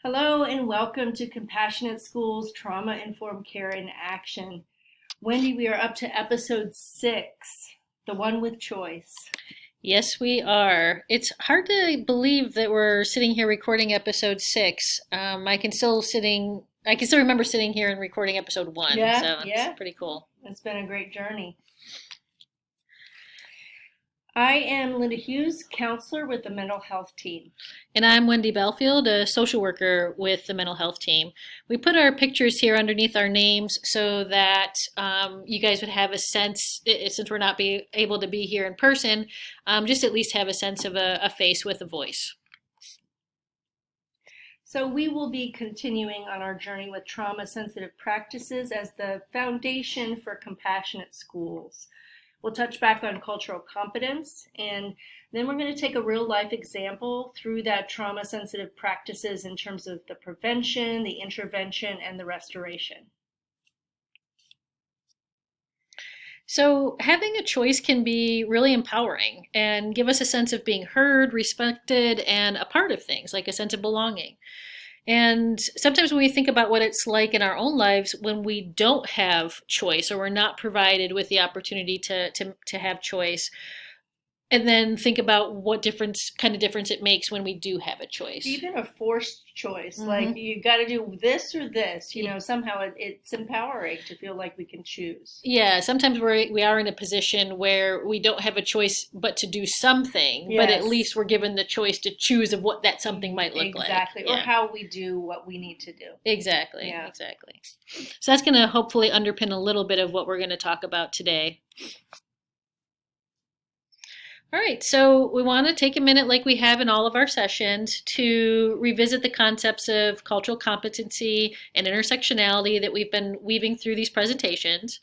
Hello and welcome to Compassionate Schools Trauma Informed Care in Action. Wendy, we are up to episode 6, the one with choice. Yes, we are. It's hard to believe that we're sitting here recording episode 6. I can still remember sitting here and recording episode 1, Yeah, so it's yeah, pretty cool. it's been a great journey. I am Linda Hughes, counselor with the mental health team. And I'm Wendy Belfield, a social worker with the mental health team. We put our pictures here underneath our names so that you guys would have a sense, since we're not able to be here in person, just at least have a sense of a face with a voice. So we will be continuing on our journey with trauma-sensitive practices as the foundation for compassionate schools. We'll touch back on cultural competence, and then we're going to take a real life example through that trauma sensitive practices in terms of the prevention, the intervention, and the restoration. So, having a choice can be really empowering and give us a sense of being heard, respected, and a part of things, like a sense of belonging. And sometimes when we think about what it's like in our own lives when we don't have choice or we're not provided with the opportunity to have choice, and then think about what kind of difference it makes when we do have a choice. Even a forced choice, like Mm-hmm. you got to do this or this, somehow it's empowering to feel like we can choose. Yeah, sometimes we are in a position where we don't have a choice but to do something, but at Yes, least we're given the choice to choose of what that something might look like. exactly. Or Yeah, how we do what we need to do. exactly, Yeah. exactly. So that's going to hopefully underpin a little bit of what we're going to talk about today. All right, so we want to take a minute, like we have in all of our sessions, to revisit the concepts of cultural competency and intersectionality that we've been weaving through these presentations.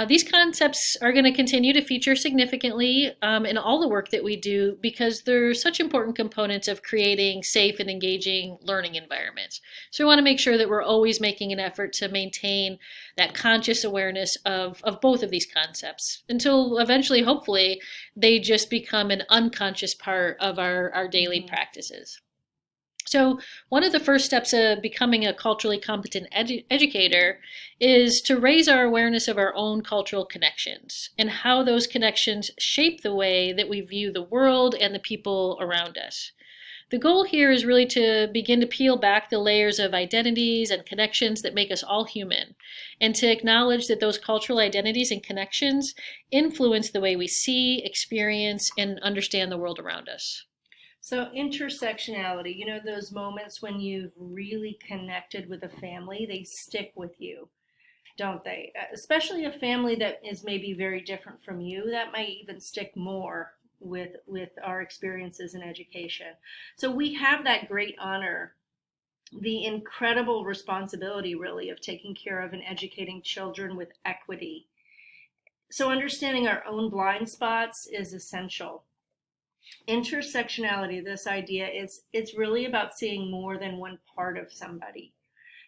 These concepts are going to continue to feature significantly in all the work that we do because they're such important components of creating safe and engaging learning environments. So we want to make sure that we're always making an effort to maintain that conscious awareness of both of these concepts until eventually, hopefully, they just become an unconscious part of our daily practices. So, one of the first steps of becoming a culturally competent educator is to raise our awareness of our own cultural connections and how those connections shape the way that we view the world and the people around us. The goal here is really to begin to peel back the layers of identities and connections that make us all human, and to acknowledge that those cultural identities and connections influence the way we see, experience, and understand the world around us. So intersectionality, those moments when you've really connected with a family, they stick with you, don't they? Especially a family that is maybe very different from you, that might even stick more with our experiences in education. So we have that great honor, the incredible responsibility really of taking care of and educating children with equity. So understanding our own blind spots is essential. Intersectionality, this idea, it's really about seeing more than one part of somebody,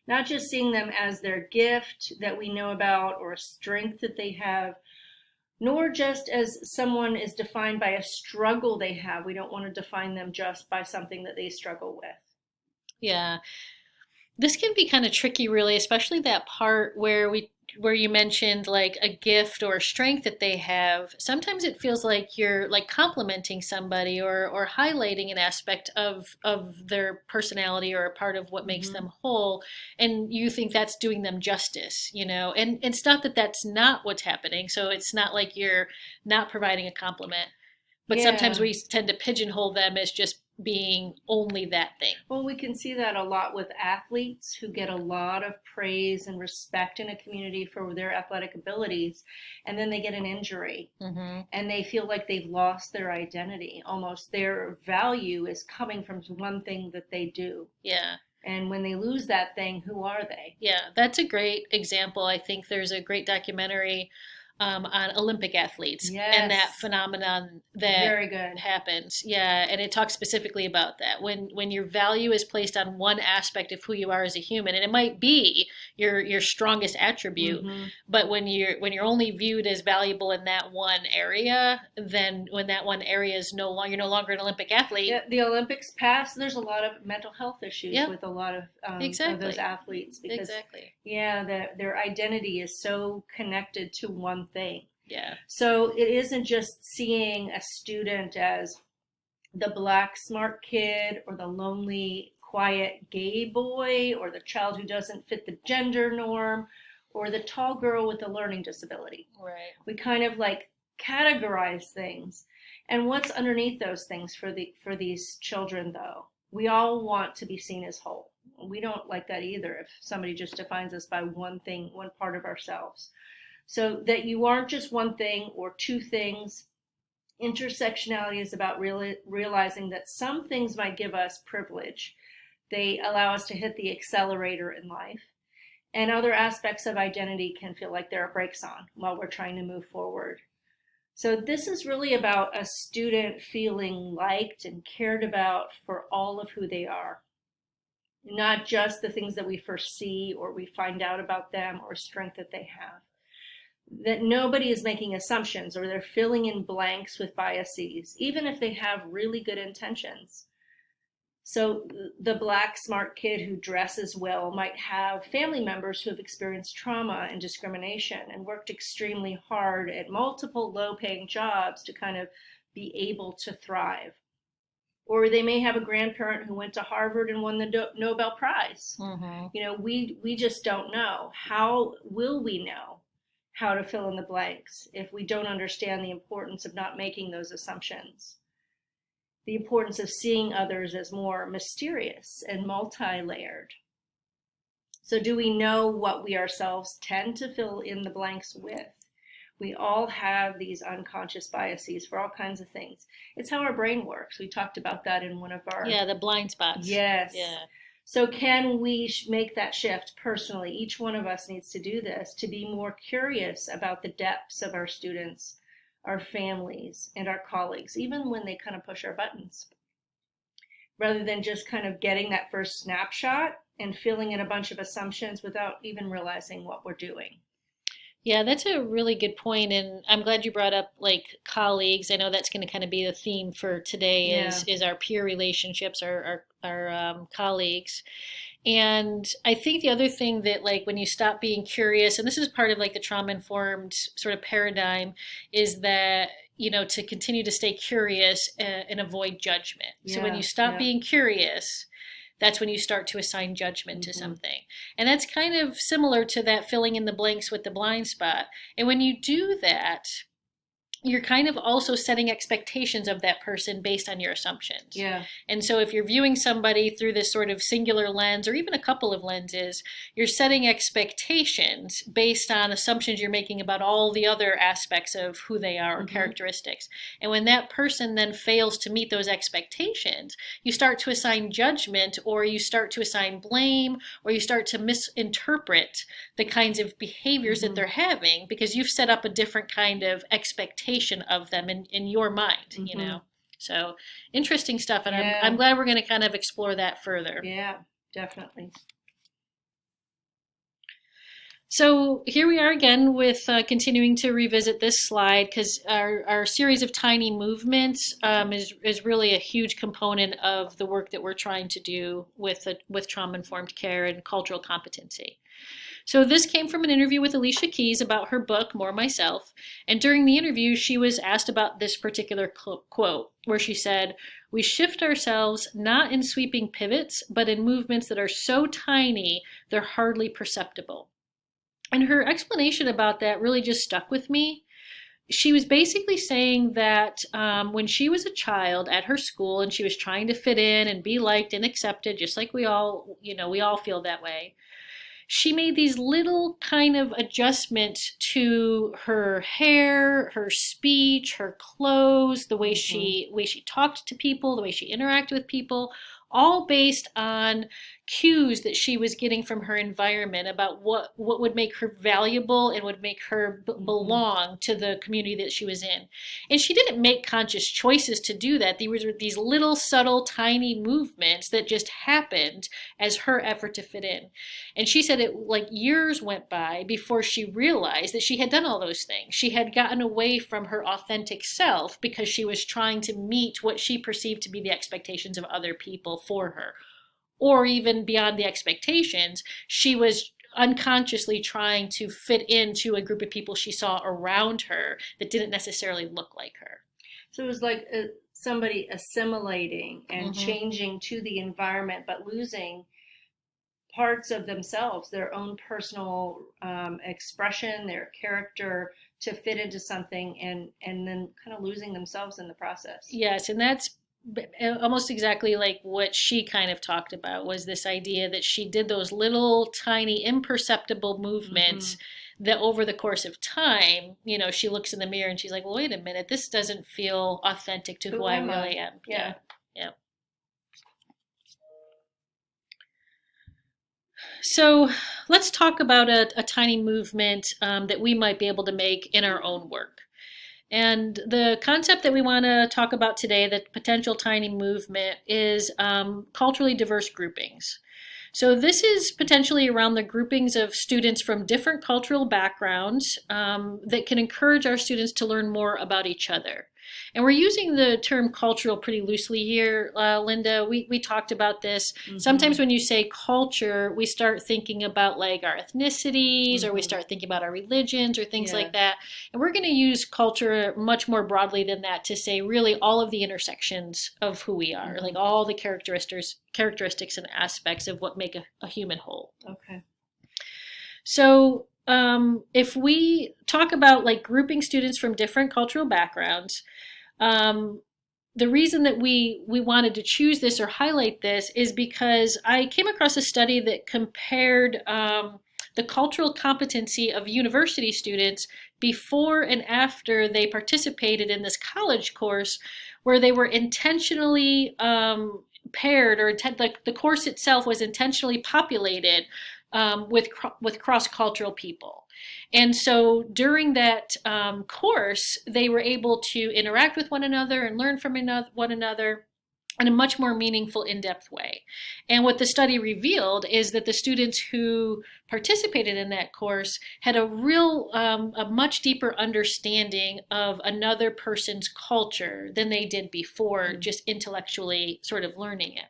not just seeing them as their gift that we know about or a strength that they have, nor just as someone is defined by a struggle they have. We don't want to define them just by something that they struggle with. Yeah, this can be kind of tricky, really, especially that part where you mentioned like a gift or a strength that they have. Sometimes it feels like you're like complimenting somebody or highlighting an aspect of their personality or a part of what makes Mm-hmm. them whole, and you think that's doing them justice, and it's not that that's not what's happening. So it's not like you're not providing a compliment, but sometimes Yeah. we tend to pigeonhole them as just being only that thing. Well, we can see that a lot with athletes who get a lot of praise and respect in a community for their athletic abilities, and then they get an injury Hmm. and they feel like they've lost their identity. Almost their value is coming from one thing that they do. Yeah. And when they lose that thing, who are they? Yeah, that's a great example. I think there's a great documentary on Olympic athletes and Yes. that phenomenon that Very good. happens. Yeah, and it talks specifically about that. When your value is placed on one aspect of who you are as a human, and it might be your strongest attribute, Hmm. but when you're only viewed as valuable in that one area, then when that one area is no longer, you're no longer an Olympic athlete. Yeah, the Olympics passed. There's a lot of mental health issues Yeah. with a lot of those Exactly. athletes because Exactly. yeah, their identity is so connected to one thing. Yeah. So it isn't just seeing a student as the black smart kid or the lonely quiet gay boy or the child who doesn't fit the gender norm or the tall girl with a learning disability. Right. We kind of like categorize things. And what's underneath those things for these children though? We all want to be seen as whole. We don't like that either if somebody just defines us by one thing, one part of ourselves. So that you aren't just one thing or two things. Intersectionality is about realizing that some things might give us privilege. They allow us to hit the accelerator in life. And other aspects of identity can feel like there are brakes on while we're trying to move forward. So this is really about a student feeling liked and cared about for all of who they are, not just the things that we first see or we find out about them or strength that they have. That nobody is making assumptions or they're filling in blanks with biases, even if they have really good intentions. So the black smart kid who dresses well might have family members who have experienced trauma and discrimination and worked extremely hard at multiple low-paying jobs to kind of be able to thrive. Or they may have a grandparent who went to Harvard and won the Nobel Prize. Mm-hmm. You know, we just don't know. How will we know how to fill in the blanks if we don't understand the importance of not making those assumptions? The importance of seeing others as more mysterious and multi-layered. So do we know what we ourselves tend to fill in the blanks with? We all have these unconscious biases for all kinds of things. It's how our brain works. We talked about that in one of our... Yeah, the blind spots. Yes. Yeah. So can we make that shift personally? Each one of us needs to do this to be more curious about the depths of our students, our families, and our colleagues, even when they kind of push our buttons, rather than just kind of getting that first snapshot and filling in a bunch of assumptions without even realizing what we're doing. Yeah, that's a really good point, and I'm glad you brought up like colleagues. I know that's going to kind of be the theme for today is our peer relationships, our colleagues. And I think the other thing that like when you stop being curious, and this is part of like the trauma informed sort of paradigm, is that to continue to stay curious and avoid judgment. So when you stop being curious, that's when you start to assign judgment to something. And that's kind of similar to that filling in the blanks with the blind spot. And when you do that, you're kind of also setting expectations of that person based on your assumptions. Yeah. And so if you're viewing somebody through this sort of singular lens or even a couple of lenses, you're setting expectations based on assumptions you're making about all the other aspects of who they are or characteristics. And when that person then fails to meet those expectations, you start to assign judgment or you start to assign blame or you start to misinterpret the kinds of behaviors that they're having because you've set up a different kind of expectation of them in your mind, So interesting stuff. And I'm glad we're going to kind of explore that further. Yeah, definitely. So here we are again with continuing to revisit this slide because our series of tiny movements is really a huge component of the work that we're trying to do with trauma-informed care and cultural competency. So this came from an interview with Alicia Keys about her book, More Myself. And during the interview, she was asked about this particular quote, where she said, "We shift ourselves not in sweeping pivots, but in movements that are so tiny, they're hardly perceptible." And her explanation about that really just stuck with me. She was basically saying that when she was a child at her school and she was trying to fit in and be liked and accepted, just like we all feel that way, she made these little kind of adjustments to her hair, her speech, her clothes, the way she talked to people, the way she interacted with people, all based on cues that she was getting from her environment about what would make her valuable and would make her belong to the community that she was in. And she didn't make conscious choices to do that. There were these little subtle tiny movements that just happened as her effort to fit in. And she said it like years went by before she realized that she had done all those things. She had gotten away from her authentic self because she was trying to meet what she perceived to be the expectations of other people for her. Or even beyond the expectations, she was unconsciously trying to fit into a group of people she saw around her that didn't necessarily look like her. So it was like somebody assimilating and changing to the environment, but losing parts of themselves, their own personal expression, their character to fit into something, and then kind of losing themselves in the process. Yes, and that's almost exactly like what she kind of talked about, was this idea that she did those little tiny imperceptible movements that over the course of time, she looks in the mirror and she's like, well, wait a minute, this doesn't feel authentic to who I really am. Yeah. So let's talk about a tiny movement that we might be able to make in our own work. And the concept that we want to talk about today, the potential tiny movement, is culturally diverse groupings. So this is potentially around the groupings of students from different cultural backgrounds that can encourage our students to learn more about each other. And we're using the term cultural pretty loosely here, Linda. We talked about this. Sometimes when you say culture, we start thinking about like our ethnicities, or we start thinking about our religions or things like that. And we're going to use culture much more broadly than that to say really all of the intersections of who we are, like all the characteristics and aspects of what make a human whole. Okay. So if we talk about like grouping students from different cultural backgrounds, the reason that we wanted to choose this or highlight this is because I came across a study that compared the cultural competency of university students before and after they participated in this college course, where they were intentionally paired, or the course itself was intentionally populated with cross-cultural people. And so during that course, they were able to interact with one another and learn from one another in a much more meaningful, in-depth way. And what the study revealed is that the students who participated in that course had a much deeper understanding of another person's culture than they did before, just intellectually sort of learning it.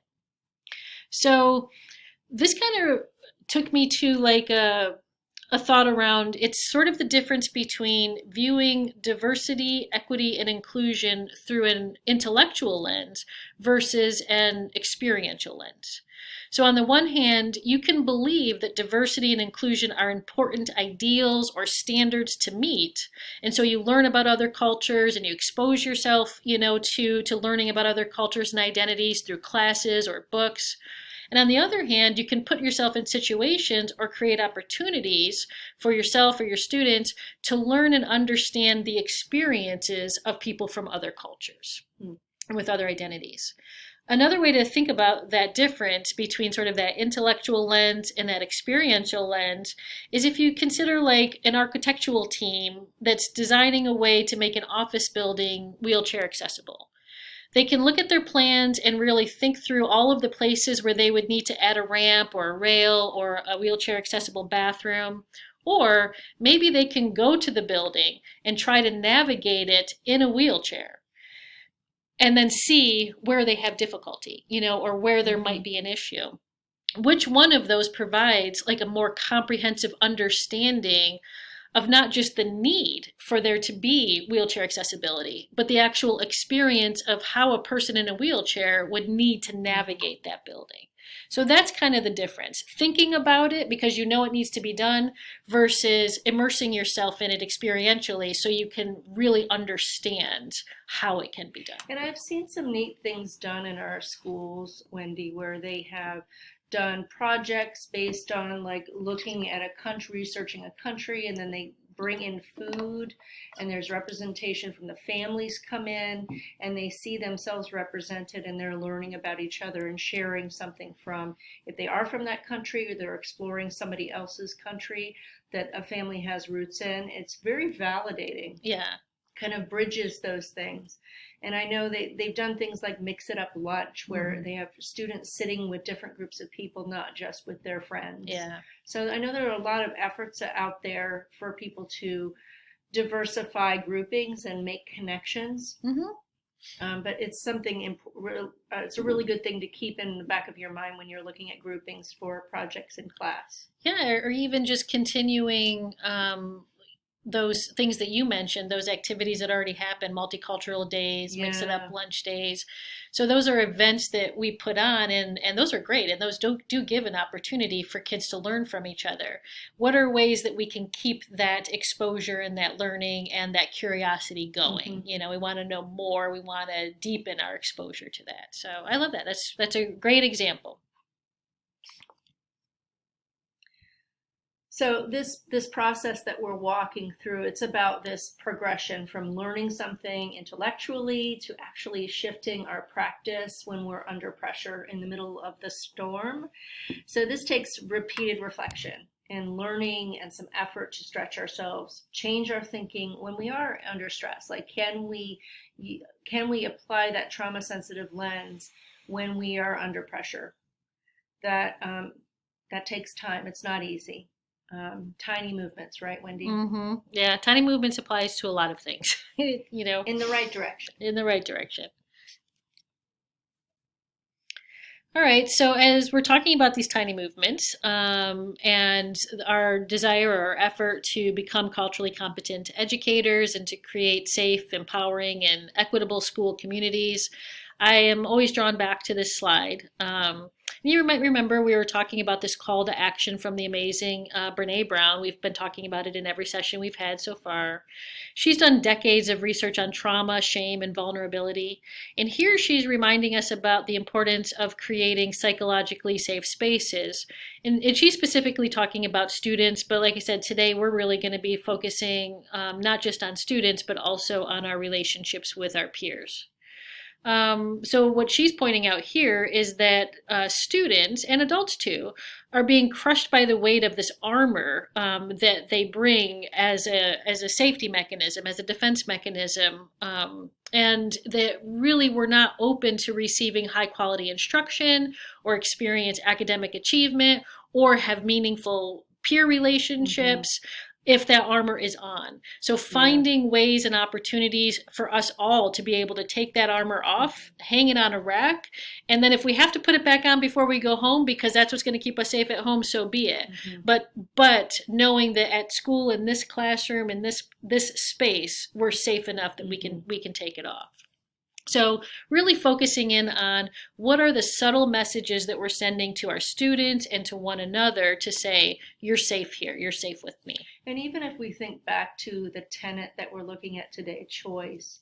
So this kind of took me to like a thought around, it's sort of the difference between viewing diversity, equity, and inclusion through an intellectual lens versus an experiential lens. So on the one hand, you can believe that diversity and inclusion are important ideals or standards to meet. And so you learn about other cultures and you expose yourself, to learning about other cultures and identities through classes or books. And on the other hand, you can put yourself in situations or create opportunities for yourself or your students to learn and understand the experiences of people from other cultures and with other identities. Another way to think about that difference between sort of that intellectual lens and that experiential lens is if you consider like an architectural team that's designing a way to make an office building wheelchair accessible. They can look at their plans and really think through all of the places where they would need to add a ramp or a rail or a wheelchair accessible bathroom. Or maybe they can go to the building and try to navigate it in a wheelchair and then see where they have difficulty, or where there might be an issue. Which one of those provides like a more comprehensive understanding of not just the need for there to be wheelchair accessibility, but the actual experience of how a person in a wheelchair would need to navigate that building. So that's kind of the difference. Thinking about it because you know it needs to be done versus immersing yourself in it experientially so you can really understand how it can be done. And I've seen some neat things done in our schools, Wendy, where they have done projects based on like looking at a country, researching a country, and then they bring in food, and there's representation from the families come in, and they see themselves represented, and they're learning about each other and sharing something from, if they are from that country or they're exploring somebody else's country that a family has roots in. It's very validating. Yeah. Kind of bridges those things. And I know they've done things like Mix It Up Lunch, where they have students sitting with different groups of people, not just with their friends. Yeah. So I know there are a lot of efforts out there for people to diversify groupings and make connections. But it's something, it's a really good thing to keep in the back of your mind when you're looking at groupings for projects in class. Yeah, or even just continuing those things that you mentioned, those activities that already happen, multicultural days, Mix It Up Lunch days. So those are events that we put on, and those are great, and those do give an opportunity for kids to learn from each other. What are ways that we can keep that exposure and that learning and that curiosity going? You know, we want to know more. We want to deepen our exposure to that. So I love that. That's a great example. So this process that we're walking through, it's about this progression from learning something intellectually to actually shifting our practice when we're under pressure in the middle of the storm. So this takes repeated reflection and learning and some effort to stretch ourselves, change our thinking when we are under stress. Like, can we apply that trauma sensitive lens when we are under pressure? That takes time. It's not easy. Tiny movements, right, Wendy? Yeah, tiny movements applies to a lot of things, you know. In the right direction. In the right direction. All right, so as we're talking about these tiny movements and our desire or effort to become culturally competent educators and to create safe, empowering, and equitable school communities, I am always drawn back to this slide. You might remember we were talking about this call to action from the amazing Brene Brown. We've been talking about it in every session we've had so far. She's done decades of research on trauma, shame, and vulnerability. And here she's reminding us about the importance of creating psychologically safe spaces. And she's specifically talking about students, but like I said, today we're really going to be focusing not just on students, but also on our relationships with our peers. So what she's pointing out here is that students and adults too are being crushed by the weight of this armor that they bring as a safety mechanism, as a defense mechanism, and that really were not open to receiving high quality instruction or experience academic achievement or have meaningful peer relationships. If that armor is on. So finding ways and opportunities for us all to be able to take that armor off, hang it on a rack, and then if we have to put it back on before we go home because that's what's going to keep us safe at home, so be it. But knowing that at school, in this classroom, in this space, we're safe enough that we can take it off. So really focusing in on what are the subtle messages that we're sending to our students and to one another to say, you're safe here, you're safe with me. And even if we think back to the tenet that we're looking at today, choice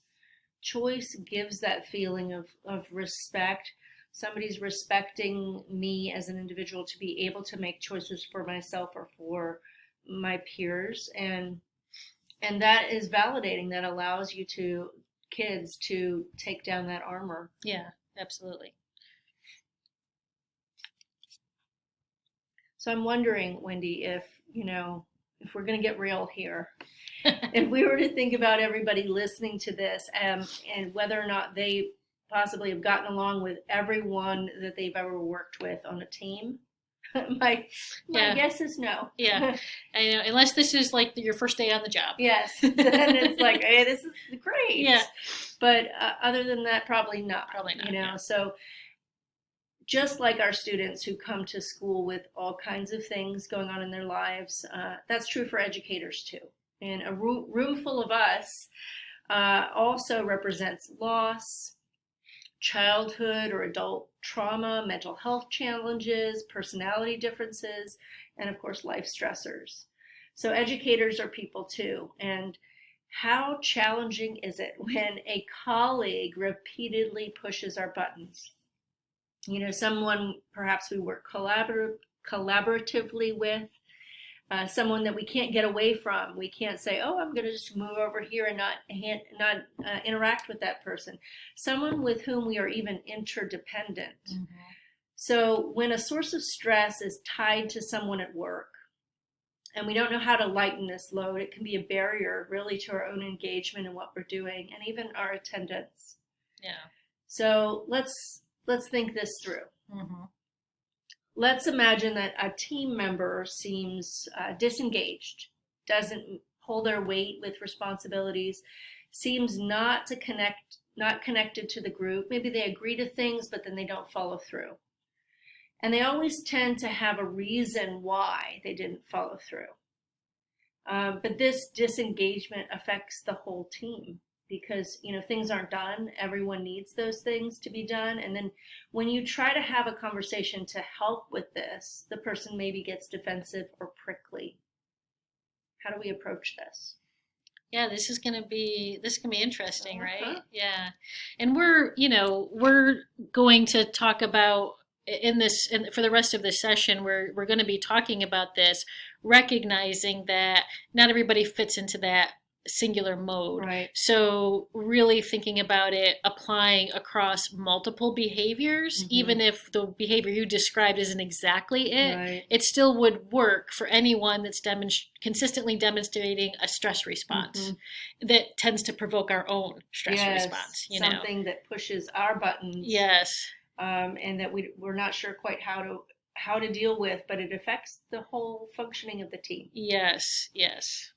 gives that feeling of respect. Somebody's respecting me as an individual to be able to make choices for myself or for my peers. And that is validating. That allows you kids to take down that armor. Yeah, absolutely. So I'm wondering, Wendy, if we're going to get real here, if we were to think about everybody listening to this and whether or not they possibly have gotten along with everyone that they've ever worked with on a team, my guess is no. Yeah, I know, unless this is like your first day on the job. Yes, then it's like, hey, this is great. Yeah, but other than that, probably not. Probably not. Yeah. So just like our students who come to school with all kinds of things going on in their lives, that's true for educators too. And a room full of us also represents loss, childhood or adult trauma, mental health challenges, personality differences, and of course, life stressors. So educators are people too. And how challenging is it when a colleague repeatedly pushes our buttons? Someone perhaps we work collaboratively with, someone that we can't get away from. We can't say, "Oh, I'm going to just move over here and not interact with that person." Someone with whom we are even interdependent. Mm-hmm. So when a source of stress is tied to someone at work, and we don't know how to lighten this load, it can be a barrier really to our own engagement in what we're doing and even our attendance. Yeah. So let's think this through. Mm-hmm. Let's imagine that a team member seems disengaged, doesn't pull their weight with responsibilities, seems not connected to the group. Maybe they agree to things, but then they don't follow through. And they always tend to have a reason why they didn't follow through. But this disengagement affects the whole team because, things aren't done. Everyone needs those things to be done. And then when you try to have a conversation to help with this, the person maybe gets defensive or prickly. How do we approach this? Yeah, this can be interesting, right? Yeah. And we're going to talk about for the rest of the session, we're going to be talking about this, recognizing that not everybody fits into that singular mode. Right. So really thinking about it, applying across multiple behaviors, even if the behavior you described isn't exactly it, right, it still would work for anyone that's consistently demonstrating a stress response that tends to provoke our own stress response. Something that pushes our buttons. Yes. And that we're not sure quite how to deal with, but it affects the whole functioning of the team. Yes, yes.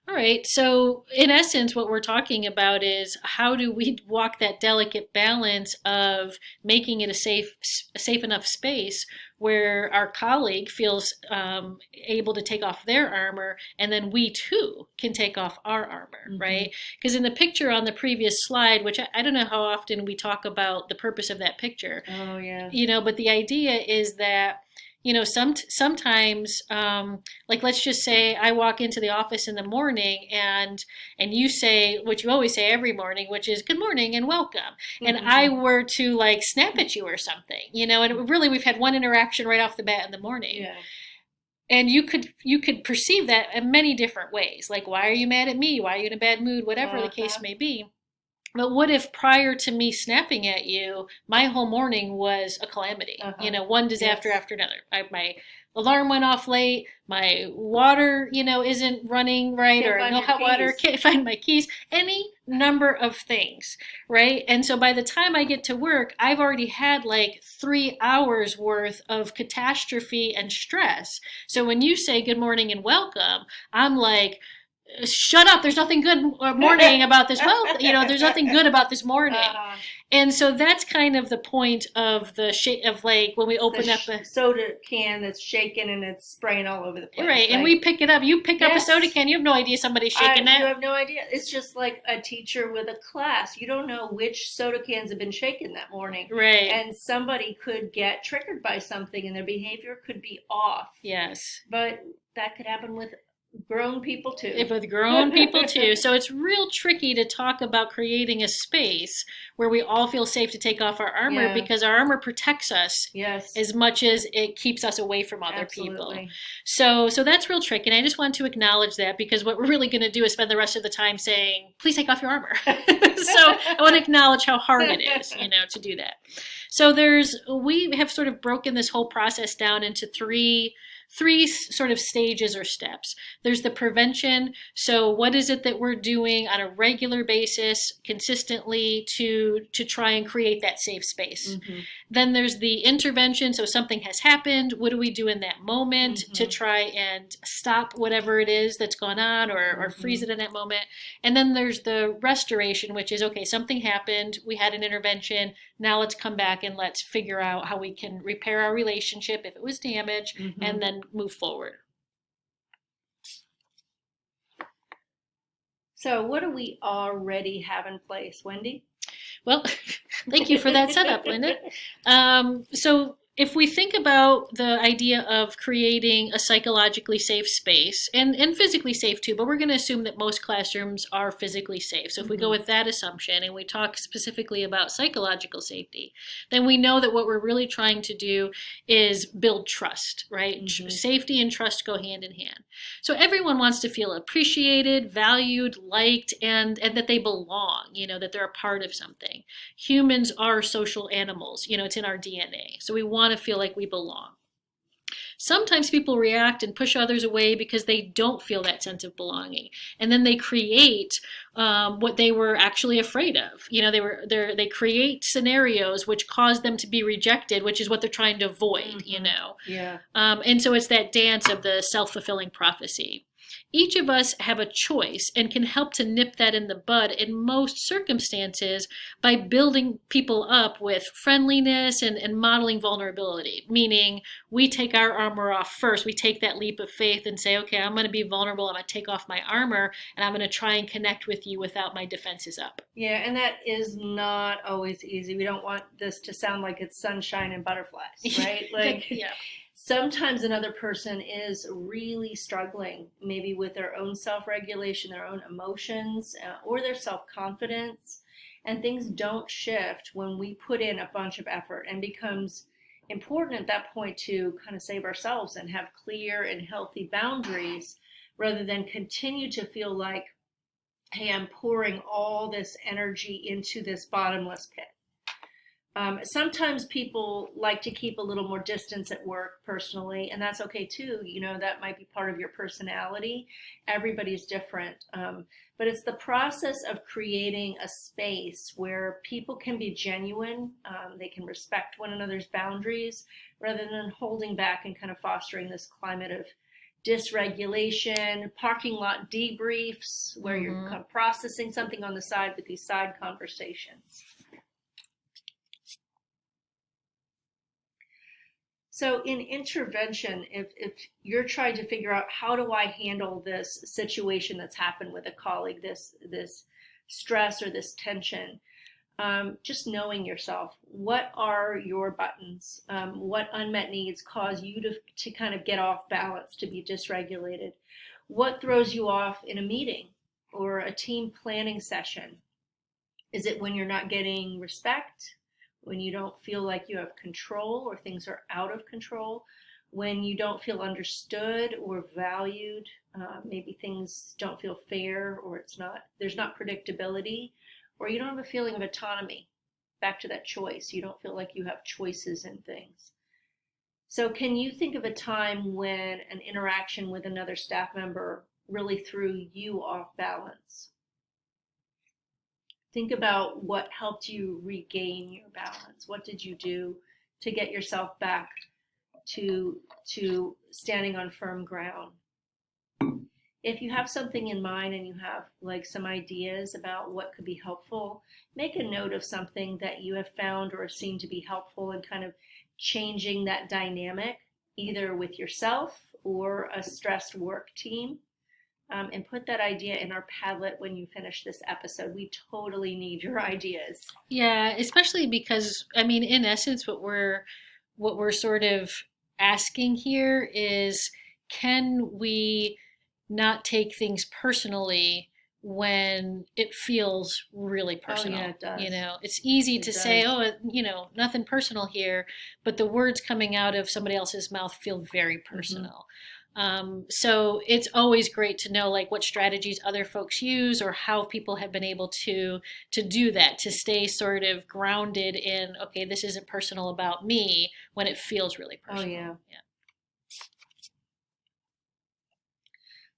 All right, so in essence, what we're talking about is how do we walk that delicate balance of making it a safe enough space where our colleague feels able to take off their armor, and then we too can take off our armor, right? Because in the picture on the previous slide, which I don't know how often we talk about the purpose of that picture. Oh yeah. But the idea is that sometimes, like let's just say I walk into the office in the morning and you say what you always say every morning, which is good morning and welcome. And I were to like snap at you or something, and really we've had one interaction right off the bat in the morning. Yeah. And you could perceive that in many different ways. Like, why are you mad at me? Why are you in a bad mood? Whatever the case may be. But what if prior to me snapping at you, my whole morning was a calamity? One disaster after another. My alarm went off late. My water, isn't running right, or no hot water. Can't find my keys. Any number of things, right? And so by the time I get to work, I've already had like 3 hours worth of catastrophe and stress. So when you say good morning and welcome, I'm like, shut up, there's nothing good morning about this. Well, there's nothing good about this morning. And so that's kind of the point of of like when we open up a soda can that's shaking and it's spraying all over the place. Right, and we pick it up. You pick up a soda can, you have no idea somebody's shaking that. You have no idea. It's just like a teacher with a class. You don't know which soda cans have been shaken that morning. Right. And somebody could get triggered by something and their behavior could be off. Yes. But that could happen with grown people too. With grown people too. So it's real tricky to talk about creating a space where we all feel safe to take off our armor because our armor protects us as much as it keeps us away from other people. So that's real tricky. And I just want to acknowledge that because what we're really going to do is spend the rest of the time saying, please take off your armor. So I want to acknowledge how hard it is, to do that. So we have sort of broken this whole process down into three sort of stages or steps. There's the prevention. So what is it that we're doing on a regular basis, consistently to try and create that safe space? Then there's the intervention. So something has happened. What do we do in that moment to try and stop whatever it is that's gone on or freeze it in that moment? And then there's the restoration, which is, okay, something happened. We had an intervention. Now let's come back and let's figure out how we can repair our relationship if it was damaged and then move forward. So what do we already have in place, Wendy? Well, thank you for that setup, Linda. So if we think about the idea of creating a psychologically safe space and physically safe too, but we're going to assume that most classrooms are physically safe. So if we go with that assumption and we talk specifically about psychological safety, then we know that what we're really trying to do is build trust, right? Safety and trust go hand in hand. So everyone wants to feel appreciated, valued, liked, and that they belong, that they're a part of something. Humans are social animals, it's in our DNA. So we want to feel like we belong. Sometimes people react and push others away because they don't feel that sense of belonging, and then they create what they were actually afraid of. They create scenarios which cause them to be rejected, which is what they're trying to avoid. Yeah. And so it's that dance of the self-fulfilling prophecy. Each of us have a choice and can help to nip that in the bud in most circumstances by building people up with friendliness and modeling vulnerability, meaning we take our armor off first. We take that leap of faith and say, okay, I'm going to be vulnerable. I'm going to take off my armor and I'm going to try and connect with you without my defenses up. Yeah, and that is not always easy. We don't want this to sound like it's sunshine and butterflies, right? Like, yeah. Sometimes another person is really struggling, maybe with their own self-regulation, their own emotions, or their self-confidence, and things don't shift when we put in a bunch of effort, and becomes important at that point to kind of save ourselves and have clear and healthy boundaries rather than continue to feel like, hey, I'm pouring all this energy into this bottomless pit. Sometimes people like to keep a little more distance at work personally, and that's okay too. That might be part of your personality. Everybody's different. But it's the process of creating a space where people can be genuine. They can respect one another's boundaries rather than holding back and kind of fostering this climate of dysregulation, parking lot debriefs, where you're kind of processing something on the side with these side conversations. So in intervention, if you're trying to figure out how do I handle this situation that's happened with a colleague, this stress or this tension, just knowing yourself, what are your buttons? What unmet needs cause you to kind of get off balance, to be dysregulated? What throws you off in a meeting or a team planning session? Is it when you're not getting respect? When you don't feel like you have control or things are out of control, when you don't feel understood or valued, maybe things don't feel fair, or there's not predictability, or you don't have a feeling of autonomy. Back to that choice. You don't feel like you have choices in things. So can you think of a time when an interaction with another staff member really threw you off balance? Think about what helped you regain your balance. What did you do to get yourself back to standing on firm ground? If you have something in mind and you have like some ideas about what could be helpful, make a note of something that you have found or seen to be helpful and kind of changing that dynamic, either with yourself or a stressed work team. And put that idea in our Padlet when you finish this episode. We totally need your ideas. Yeah, especially because, in essence, what we're sort of asking here is, can we not take things personally when it feels really personal? Oh, yeah, it does. It's easy to say, oh, nothing personal here, but the words coming out of somebody else's mouth feel very personal. So it's always great to know like what strategies other folks use or how people have been able to do that, to stay sort of grounded in, okay, this isn't personal about me when it feels really personal. Oh, yeah.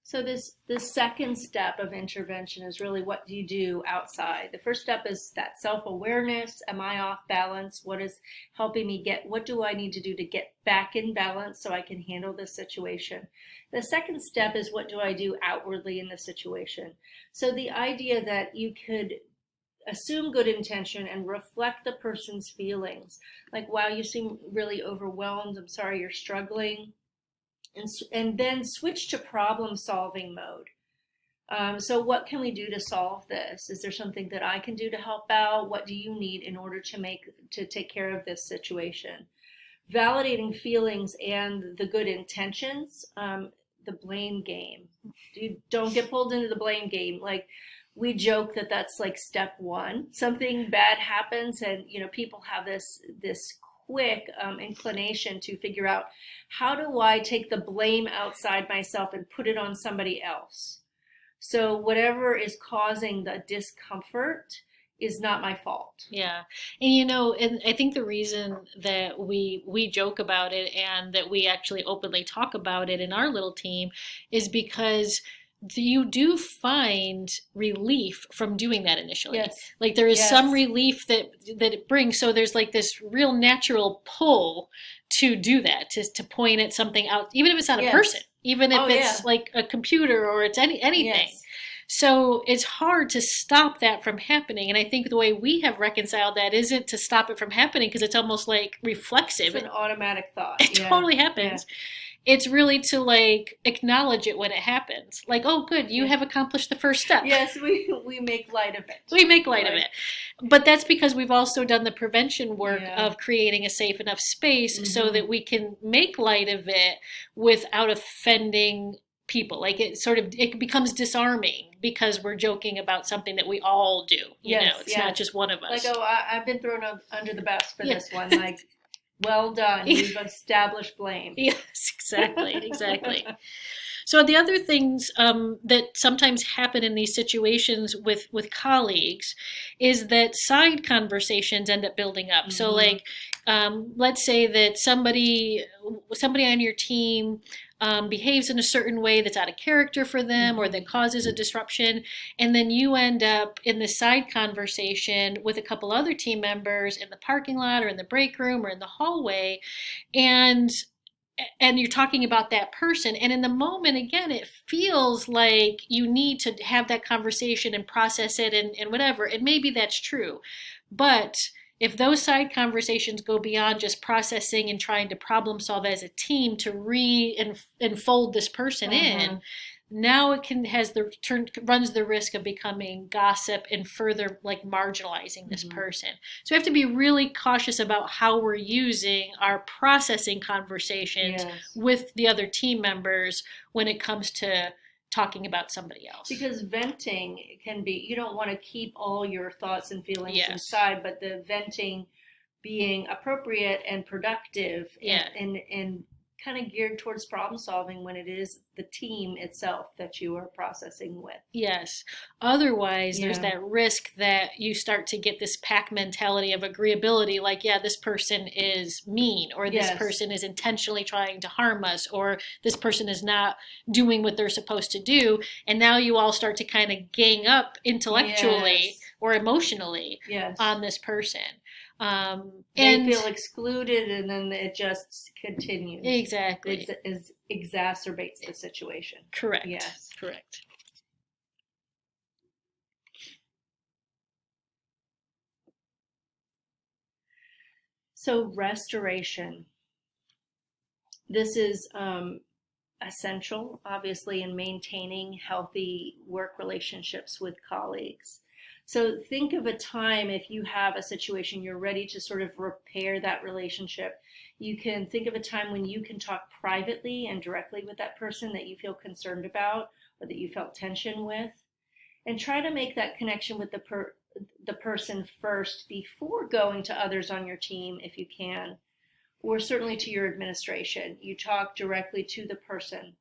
So this second step of intervention is really, what do you do outside? The first step is that self-awareness. Am I off balance? What is helping me what do I need to do to get back in balance so I can handle this situation? The second step is, what do I do outwardly in the situation? So the idea that you could assume good intention and reflect the person's feelings. Like, wow, you seem really overwhelmed. I'm sorry you're struggling. And then switch to problem solving mode. So what can we do to solve this? Is there something that I can do to help out? What do you need in order to take care of this situation? validating feelings and the good intentions, the blame game. You don't get pulled into the blame game. Like, we joke that that's like step one. Something bad happens, and people have this quick inclination to figure out, how do I take the blame outside myself and put it on somebody else? So whatever is causing the discomfort is not my fault. Yeah. And I think the reason that we joke about it and that we actually openly talk about it in our little team is because you do find relief from doing that initially. Yes. Like there is Yes. some relief that it brings. So there's like this real natural pull to do that, to point at something out, even if it's not a Yes. person, even if Oh, it's yeah. like a computer or it's anything. Yes. So it's hard to stop that from happening. And I think the way we have reconciled that isn't to stop it from happening, because it's almost like reflexive. It's an automatic thought. It totally happens. It's really to like acknowledge it when it happens. Like, oh, good, you have accomplished the first step. Yes, we make light of it. We make light of it. But that's because we've also done the prevention work Yeah. of creating a safe enough space so Mhm. that we can make light of it without offending people. Like it becomes disarming because we're joking about something that we all do. It's not just one of us. Like, oh, I've been thrown under the bus for this one. Like, well done. You've established blame. Yes, exactly. So the other things that sometimes happen in these situations with colleagues is that side conversations end up building up. Mm-hmm. So like, let's say that somebody on your team behaves in a certain way that's out of character for them, or that causes a disruption, and then you end up in the side conversation with a couple other team members in the parking lot or in the break room or in the hallway, and you're talking about that person, and in the moment, again, it feels like you need to have that conversation and process it and whatever, and maybe that's true, but if those side conversations go beyond just processing and trying to problem solve as a team to enfold this person in, now it runs the risk of becoming gossip and further like marginalizing this person. So we have to be really cautious about how we're using our processing conversations with the other team members when it comes to talking about somebody else. Because venting can be, you don't want to keep all your thoughts and feelings inside, but the venting being appropriate and productive and kind of geared towards problem solving when it is the team itself that you are processing with. Yes. Otherwise, there's that risk that you start to get this pack mentality of agreeability, like, this person is mean, or this person is intentionally trying to harm us, or this person is not doing what they're supposed to do. And now you all start to kind of gang up intellectually or emotionally on this person. They feel excluded, and then it just continues. Exactly. It exacerbates the situation. Correct. Yes. Correct. So restoration. This is essential, obviously, in maintaining healthy work relationships with colleagues. So think of a time, if you have a situation, you're ready to sort of repair that relationship. You can think of a time when you can talk privately and directly with that person that you feel concerned about or that you felt tension with, and try to make that connection with the person first before going to others on your team if you can, or certainly to your administration. You talk directly to the person.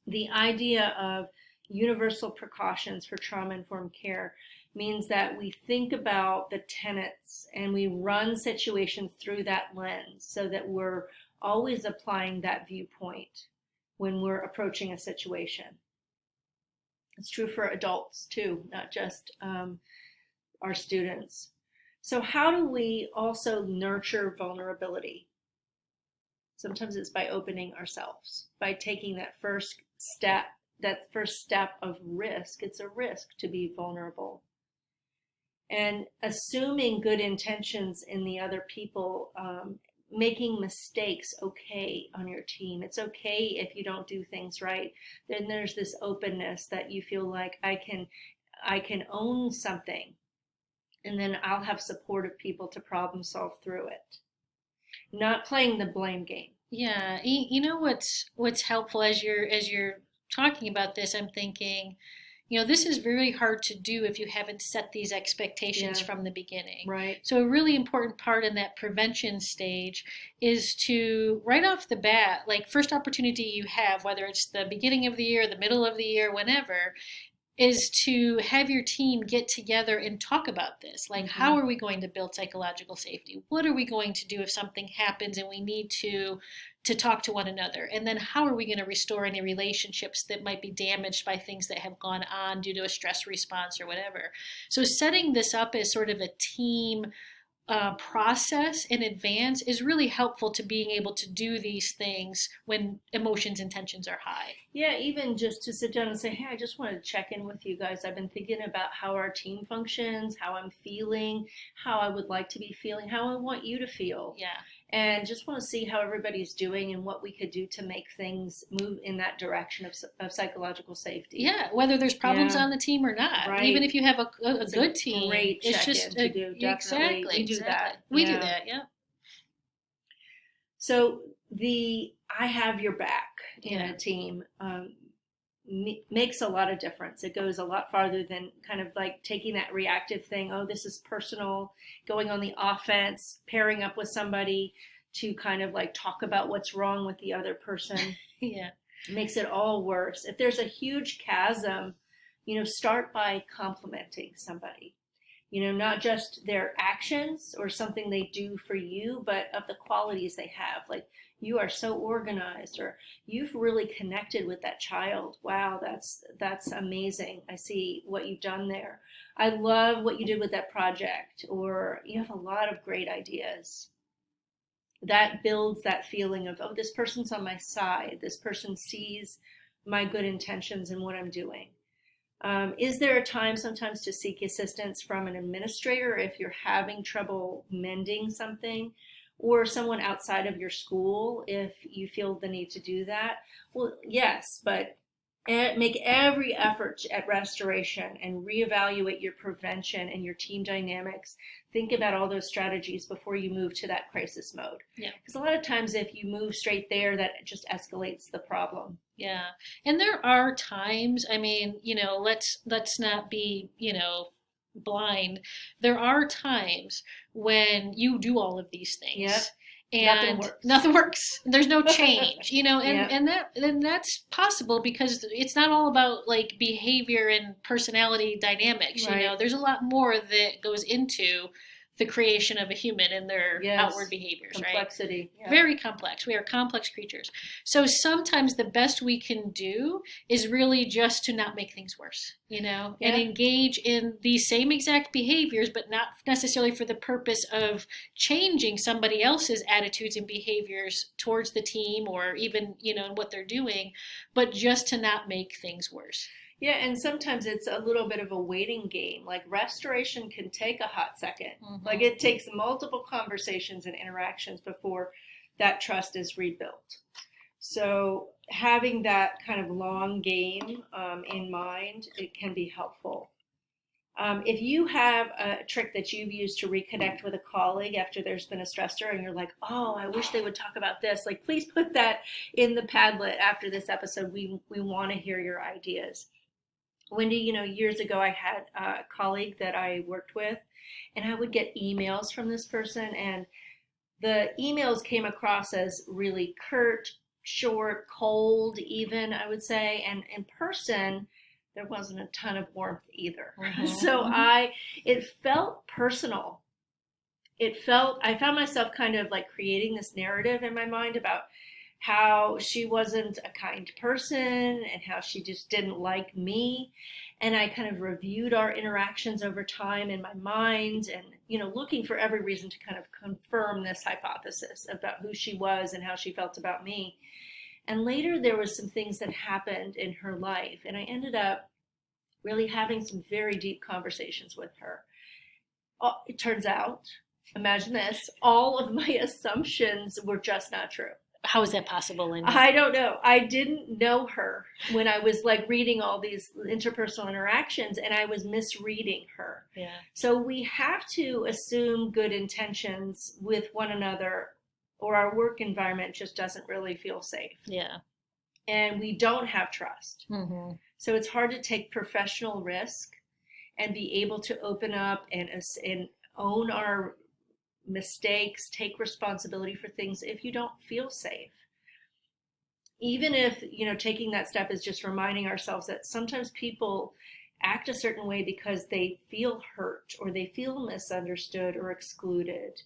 The idea of universal precautions for trauma-informed care means that we think about the tenets and we run situations through that lens so that we're always applying that viewpoint when we're approaching a situation. It's true for adults too, not just our students. So how do we also nurture vulnerability? Sometimes it's by opening ourselves, by taking that first step of risk. It's a risk to be vulnerable. And assuming good intentions in the other people, making mistakes okay on your team. It's okay if you don't do things right. Then there's this openness that you feel like I can own something, and then I'll have supportive people to problem solve through it. not playing the blame game. Yeah, you know what's helpful as you're talking about this, I'm thinking, this is very hard to do if you haven't set these expectations Yeah. from the beginning. Right. So a really important part in that prevention stage is to right off the bat, like first opportunity you have, whether it's the beginning of the year, the middle of the year, whenever, is to have your team get together and talk about this. Like, how are we going to build psychological safety? What are we going to do if something happens and we need to talk to one another? And then how are we going to restore any relationships that might be damaged by things that have gone on due to a stress response or whatever? So setting this up as sort of a team process in advance is really helpful to being able to do these things when emotions and tensions are high. Yeah, even just to sit down and say, hey, I just wanted to check in with you guys. I've been thinking about how our team functions, how I'm feeling, how I would like to be feeling, how I want you to feel. Yeah. And just want to see how everybody's doing and what we could do to make things move in that direction of psychological safety. Yeah, whether there's problems Yeah. on the team or not. Right. Even if you have a It's good a team. great It's check-in just to do, definitely. Exactly. We do that. We do Yeah. that, yeah. So the I have your back in Yeah. a team makes a lot of difference. It goes a lot farther than kind of like taking that reactive thing. Oh, this is personal, going on the offense, pairing up with somebody to kind of like talk about what's wrong with the other person. Yeah. Makes it all worse. If there's a huge chasm, start by complimenting somebody. Not just their actions or something they do for you, but of the qualities they have. Like, you are so organized, or you've really connected with that child. Wow, that's amazing. I see what you've done there. I love what you did with that project, or you have a lot of great ideas. That builds that feeling of, oh, this person's on my side. This person sees my good intentions and what I'm doing. Is there a time sometimes to seek assistance from an administrator if you're having trouble mending something, or someone outside of your school if you feel the need to do that? Well, yes, but make every effort at restoration and reevaluate your prevention and your team dynamics. Think about all those strategies before you move to that crisis mode. Yeah. Because a lot of times if you move straight there, that just escalates the problem. Yeah. And there are times, I mean, let's not be, blind. There are times when you do all of these things. Yep. And nothing works. There's no change, Yep. and that's possible because it's not all about like behavior and personality dynamics. Right. There's a lot more that goes into the creation of a human and their Yes. outward behaviors, Complexity. right? Yeah. Very complex. We are complex creatures. So sometimes the best we can do is really just to not make things worse, Yeah. and engage in these same exact behaviors, but not necessarily for the purpose of changing somebody else's attitudes and behaviors towards the team or even, in what they're doing, but just to not make things worse. Yeah, and sometimes it's a little bit of a waiting game. Like, restoration can take a hot second. Mhm. Like, it takes multiple conversations and interactions before that trust is rebuilt. So having that kind of long game in mind, it can be helpful. If you have a trick that you've used to reconnect with a colleague after there's been a stressor and you're like, oh, I wish they would talk about this, like, please put that in the Padlet after this episode. We want to hear your ideas. Wendy, years ago I had a colleague that I worked with, and I would get emails from this person, and the emails came across as really curt, short, cold even, I would say, and in person there wasn't a ton of warmth either. Mhm. So it felt personal. I found myself kind of like creating this narrative in my mind about how she wasn't a kind person and how she just didn't like me. And I kind of reviewed our interactions over time in my mind and, looking for every reason to kind of confirm this hypothesis about who she was and how she felt about me. And later there was some things that happened in her life, and I ended up really having some very deep conversations with her. It turns out, imagine this, all of my assumptions were just not true. How is that possible, Linda? I don't know. I didn't know her when I was like reading all these interpersonal interactions, and I was misreading her. Yeah. So we have to assume good intentions with one another or our work environment just doesn't really feel safe. Yeah. And we don't have trust. Mm-hmm. So it's hard to take professional risk and be able to open up and own our mistakes, take responsibility for things if you don't feel safe. Even if, taking that step is just reminding ourselves that sometimes people act a certain way because they feel hurt or they feel misunderstood or excluded.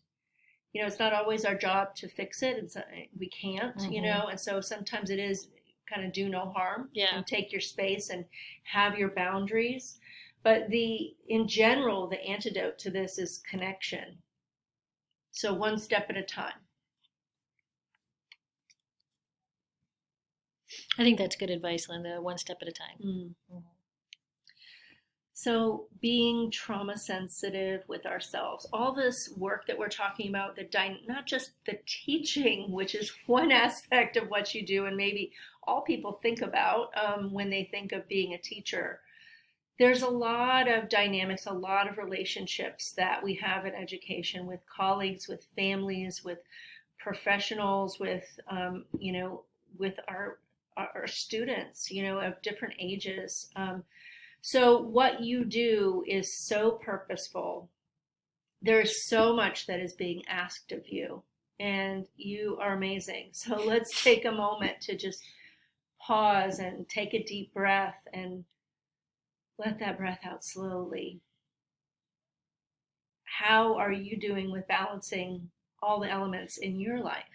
It's not always our job to fix it, and so we can't, and so sometimes it is kind of do no harm. Yeah. And take your space and have your boundaries. But in general, the antidote to this is connection. So one step at a time. I think that's good advice, Linda. One step at a time. Mm-hmm. So being trauma sensitive with ourselves, all this work that we're talking about, not just the teaching, which is one aspect of what you do and maybe all people think about when they think of being a teacher. There's a lot of dynamics, a lot of relationships that we have in education with colleagues, with families, with professionals, with, with our students, of different ages. So what you do is so purposeful. There's so much that is being asked of you, and you are amazing. So let's take a moment to just pause and take a deep breath and let that breath out slowly. How are you doing with balancing all the elements in your life?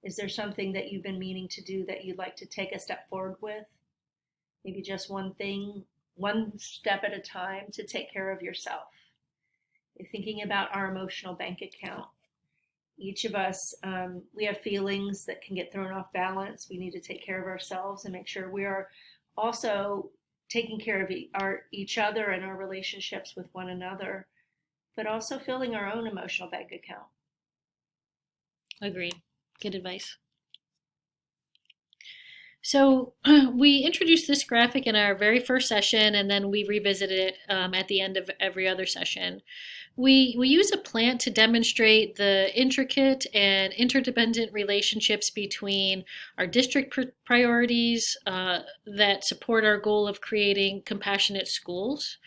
Is there something that you've been meaning to do that you'd like to take a step forward with? Maybe just one thing, one step at a time to take care of yourself. You're thinking about our emotional bank account. Each of us, we have feelings that can get thrown off balance. We need to take care of ourselves and make sure we are also taking care of each other and our relationships with one another, but also filling our own emotional bank account. Agreed. Good advice. So we introduced this graphic in our very first session, and then we revisited it at the end of every other session. We use a plant to demonstrate the intricate and interdependent relationships between our district priorities that support our goal of creating compassionate schools.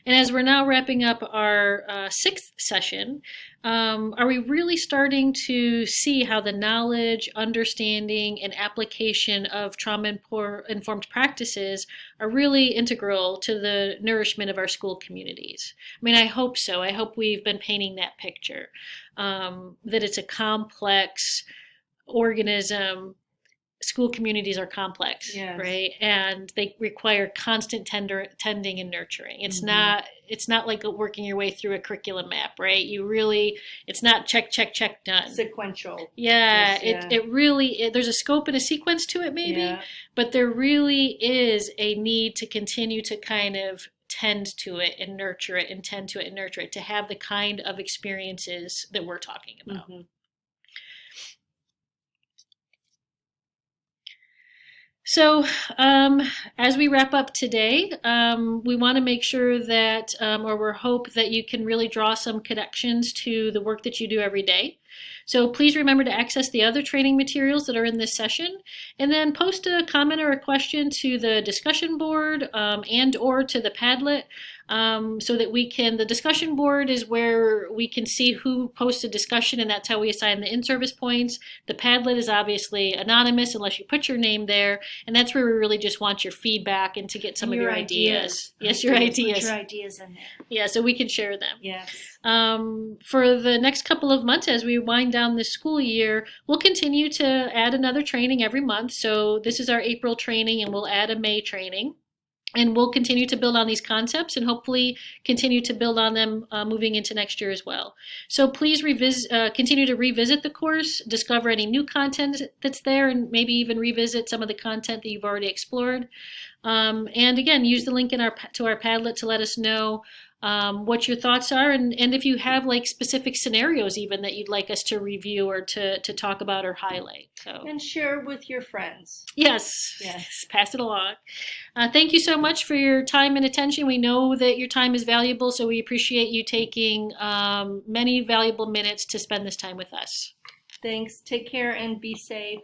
And as we're now wrapping up our sixth session, are we really starting to see how the knowledge, understanding, and application of trauma-informed practices are really integral to the nourishment of our school communities? I mean, I hope so. I hope we've been painting that picture, that it's a complex organism. School communities are complex, yes. Right? And they require constant tending and nurturing. It's not like working your way through a curriculum map, right? It's not check, done. Sequential. Yeah, yes, it really, there's a scope and a sequence to it maybe, but there really is a need to continue to kind of tend to it and nurture it and tend to it and nurture it to have the kind of experiences that we're talking about. Mm-hmm. So as we wrap up today, we want to make sure that, or we hope that you can really draw some connections to the work that you do every day. So please remember to access the other training materials that are in this session, and then post a comment or a question to the discussion board and or to the Padlet. So that the discussion board is where we can see who posted discussion, and that's how we assign the in-service points. The Padlet is obviously anonymous unless you put your name there, and that's where we really just want your feedback and to get some of your ideas. Yes, your ideas. Put your ideas in there. Yeah, so we can share them. Yes. For the next couple of months, as we wind down this school year, we'll continue to add another training every month. So this is our April training, and we'll add a May training. And we'll continue to build on these concepts and hopefully continue to build on them moving into next year as well. So please continue to revisit the course, discover any new content that's there, and maybe even revisit some of the content that you've already explored. And again, use the link to our Padlet to let us know what your thoughts are, and if you have like specific scenarios even that you'd like us to review or to talk about or highlight. So and share with your friends. Yes, pass it along. Thank you so much for your time and attention. We know that your time is valuable, so we appreciate you taking many valuable minutes to spend this time with us. Thanks. Take care and be safe.